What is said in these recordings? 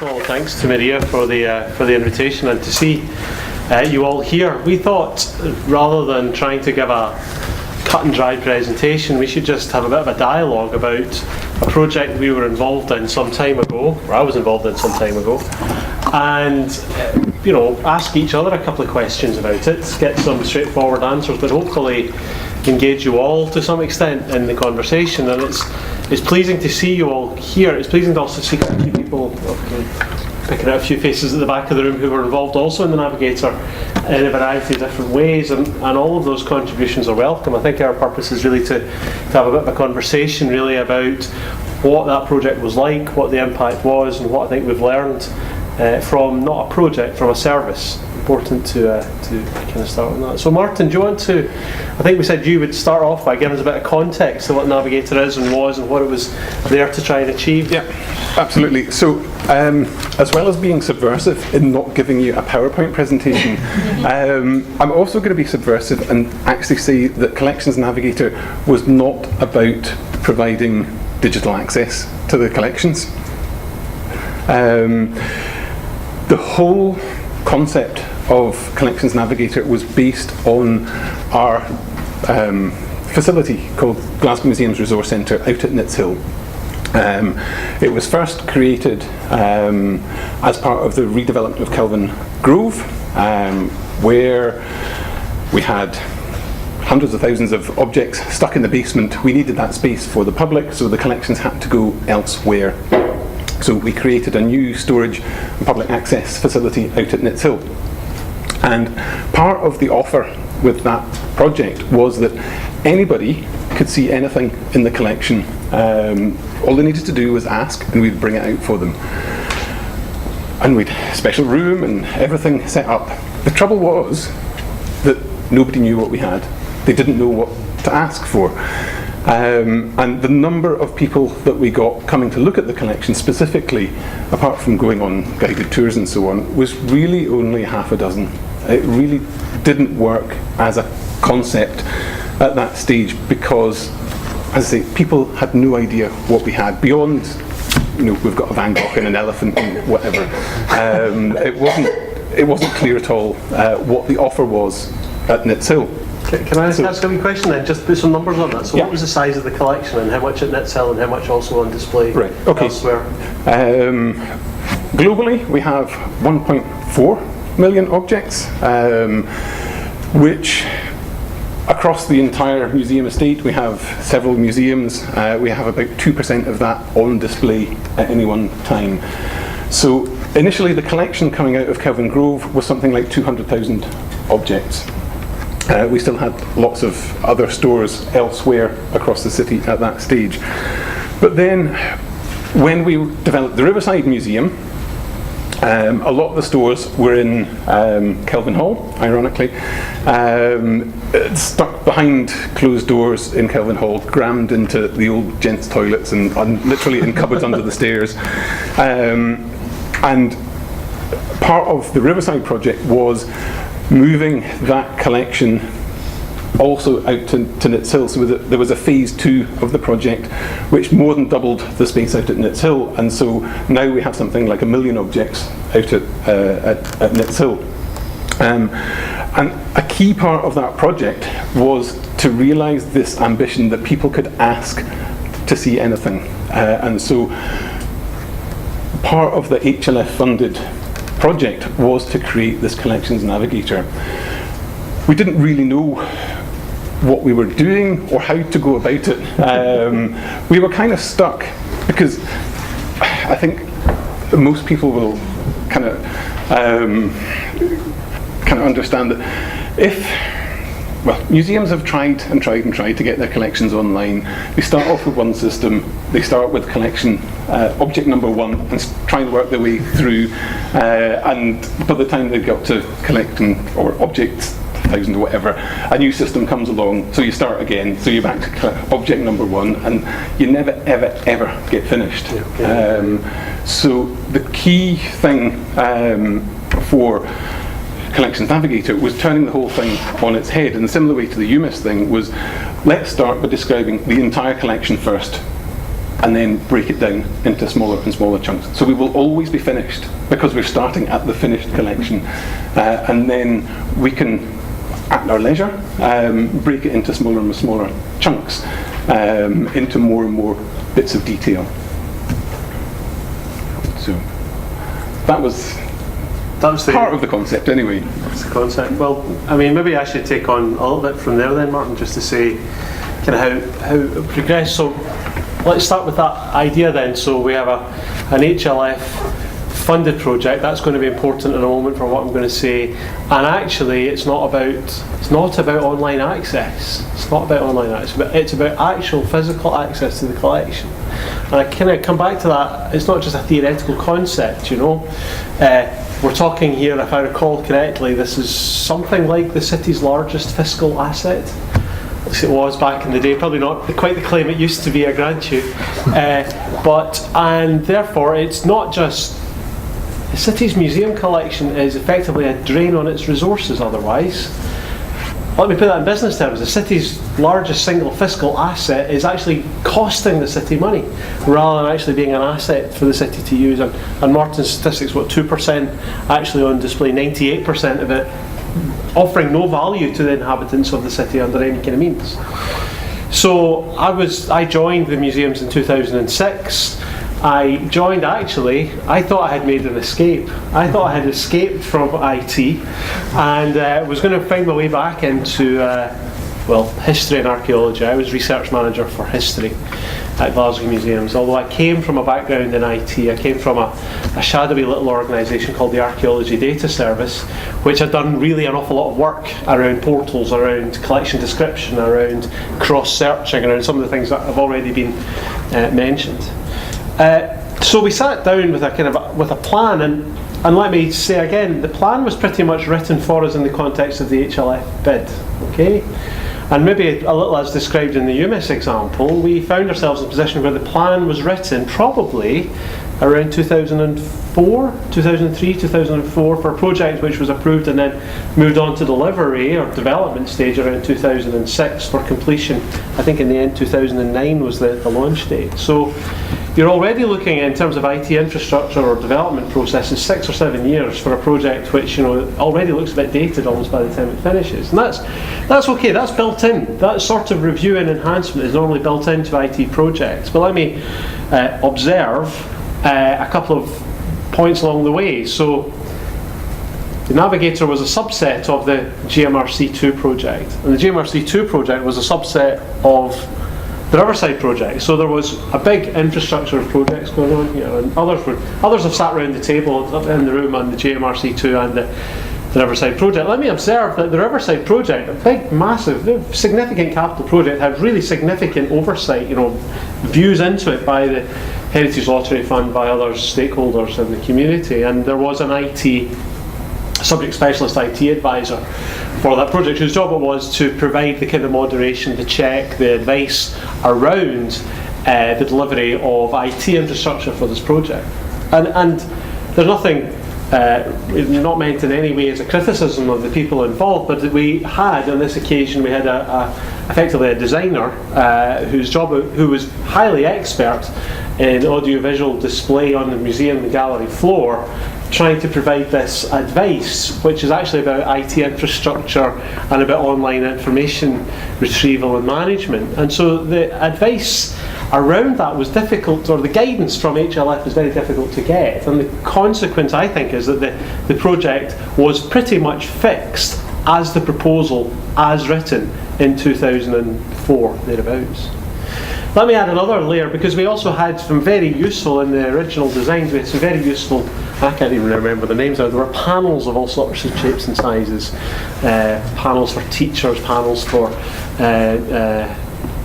of all, thanks to Maria for the invitation and to see you all here. We thought, rather than trying to give a cut and dry presentation, we should just have a bit of a dialogue about a project we were involved in some time ago, or I was involved in some time ago, and ask each other a couple of questions about it, get some straightforward answers, but hopefully engage you all to some extent in the conversation. And it's pleasing to see you all here. It's pleasing to also see a few people, picking out a few faces at the back of the room who were involved also in the Navigator in a variety of different ways, and all of those contributions are welcome. I think our purpose is really to have a bit of a conversation really about what that project was like, what the impact was, and what I think we've learned from not a project, from a service. Important to kind of start on that. So Martin, do you want to, I think we said you would start off by giving us a bit of context to what Navigator is and was and what it was there to try and achieve. Yeah, absolutely. So as well as being subversive in not giving you a PowerPoint presentation, I'm also going to be subversive and actually say that Collections Navigator was not about providing digital access to the collections. The whole concept of Collections Navigator was based on our facility called Glasgow Museums Resource Centre out at Nits Hill. It was first created as part of the redevelopment of Kelvin Grove, where we had hundreds of thousands of objects stuck in the basement. We needed that space for the public, so the collections had to go elsewhere. So we created a new storage and public access facility out at Nits Hill. And part of the offer with that project was that anybody could see anything in the collection. All they needed to do was ask and we'd bring it out for them. And we'd special room and everything set up. The trouble was that nobody knew what we had. They didn't know what to ask for. And the number of people that we got coming to look at the collection specifically, apart from going on guided tours and so on, was really only half a dozen. It really didn't work as a concept at that stage because, as I say, people had no idea what we had beyond, we've got a Van Gogh and an elephant and whatever. It wasn't clear at all what the offer was at Nits Hill. Can I ask a wee question then? Just put some numbers on that. So yeah. What was the size of the collection and how much at Nits Hill and how much also on display elsewhere? Globally we have 1.4 million objects, which across the entire museum estate we have several museums. We have about 2% of that on display at any one time. So initially the collection coming out of Kelvin Grove was something like 200,000 objects. We still had lots of other stores elsewhere across the city at that stage. But then, when we developed the Riverside Museum, a lot of the stores were in Kelvin Hall, ironically, stuck behind closed doors in Kelvin Hall, crammed into the old gents' toilets and literally in cupboards under the stairs. And part of the Riverside project was moving that collection also out to Nits Hill. So there was a phase 2 of the project which more than doubled the space out at Nits Hill, and so now we have something like 1 million objects out at Nits Hill. And a key part of that project was to realise this ambition that people could ask to see anything. And so part of the HLF funded project was to create this Collections Navigator. We didn't really know what we were doing or how to go about it. We were kind of stuck because I think most people will kind of understand that museums have tried to get their collections online. They start off with one system. They start with collection object number 1 and try and work their way through. And by the time they've got to collecting or object 1,000 or whatever, a new system comes along. So you start again. So you're back to object number 1, and you never, ever get finished. So the key thing for Collections Navigator was turning the whole thing on its head, in a similar way to the UMIS thing was, let's start by describing the entire collection first. and then break it down into smaller and smaller chunks. So we will always be finished because we're starting at the finished collection, and then we can, at our leisure, break it into smaller and smaller chunks, into more and more bits of detail. So that was part of the concept, anyway. That's the concept. Well, I mean, maybe I should take on a little bit from there then, Martin, just to say kind of how it progressed. So let's start with that idea then. So we have an HLF funded project. That's going to be important in a moment for what I'm going to say. And actually, it's not about online access. It's not about online access. It's about actual physical access to the collection. And I kind of come back to that. It's not just a theoretical concept, you know. We're talking here, if I recall correctly, this is something like the city's largest fiscal asset. It was back in the day, probably not quite the claim it used to be, I grant you. And therefore, it's not just the city's museum collection is effectively a drain on its resources otherwise. Let me put that in business terms. The city's largest single fiscal asset is actually costing the city money rather than actually being an asset for the city to use. And Martin's statistics, 2% actually on display, 98% of it offering no value to the inhabitants of the city under any kind of means. So I joined the museums in 2006. I joined actually, I thought I had made an escape. I thought I had escaped from IT and was going to find my way back into history and archaeology. I was research manager for history at Glasgow Museums. Although I came from a background in IT, I came from a shadowy little organisation called the Archaeology Data Service, which had done really an awful lot of work around portals, around collection description, around cross-searching, around some of the things that have already been mentioned. So we sat down with a plan, and let me say again, the plan was pretty much written for us in the context of the HLF bid. Okay, and maybe a little as described in the UMIS example, we found ourselves in a position where the plan was written probably around 2003, 2004 for a project which was approved and then moved on to delivery or development stage around 2006 for completion. I think in the end 2009 was the launch date. So you're already looking in terms of IT infrastructure or development processes 6 or 7 years for a project which already looks a bit dated almost by the time it finishes. And that's okay, that's built in. That sort of review and enhancement is normally built into IT projects. But let me observe a couple of points along the way. So the Navigator was a subset of the GMRC2 project, and the GMRC2 project was a subset of the Riverside project. So there was a big infrastructure of projects going on here, and others have sat around the table up in the room on the GMRC2 and the Riverside project. Let me observe that the Riverside project, a big, massive, significant capital project, had really significant oversight, views into it by the Heritage Lottery Fund, by other stakeholders in the community, and there was an subject specialist IT advisor for that project whose job it was to provide the kind of moderation, the check, the advice around the delivery of IT infrastructure for this project. And there's nothing not meant in any way as a criticism of the people involved, but we had on this occasion, we had effectively a designer who was highly expert in audiovisual display on the museum gallery floor, trying to provide this advice, which is actually about IT infrastructure and about online information retrieval and management. And so the advice around that was difficult, or the guidance from HLF was very difficult to get. And the consequence, I think, is that the project was pretty much fixed as the proposal, as written in 2004, thereabouts. Let me add another layer, because we also had some very useful, in the original designs, we had some very useful, I can't even remember the names now, there were panels of all sorts of shapes and sizes, panels for teachers, panels for,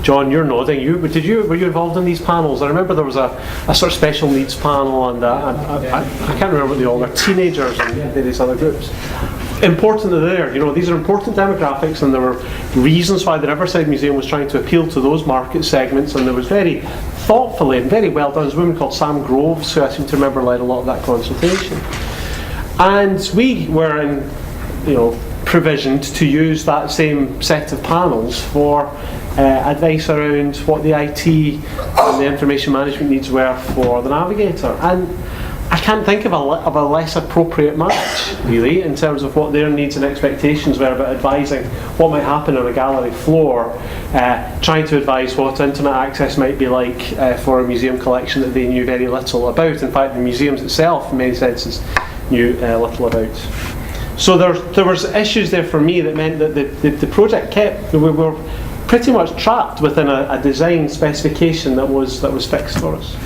John, you're nodding, were you involved in these panels? I remember there was a sort of special needs panel, and I can't remember what they all were, teenagers and various other groups. Important there, these are important demographics, and there were reasons why the Riverside Museum was trying to appeal to those market segments, and there was very thoughtfully and very well done. There's a woman called Sam Groves, who I seem to remember led a lot of that consultation. And we were provisioned to use that same set of panels for advice around what the IT and the information management needs were for the Navigator. And I can't think of a less appropriate match, really, in terms of what their needs and expectations were about advising what might happen on a gallery floor, trying to advise what internet access might be like for a museum collection that they knew very little about. In fact, the museums itself, in many senses, knew little about. So there was issues there for me that meant that the project we were pretty much trapped within a design specification that was fixed for us.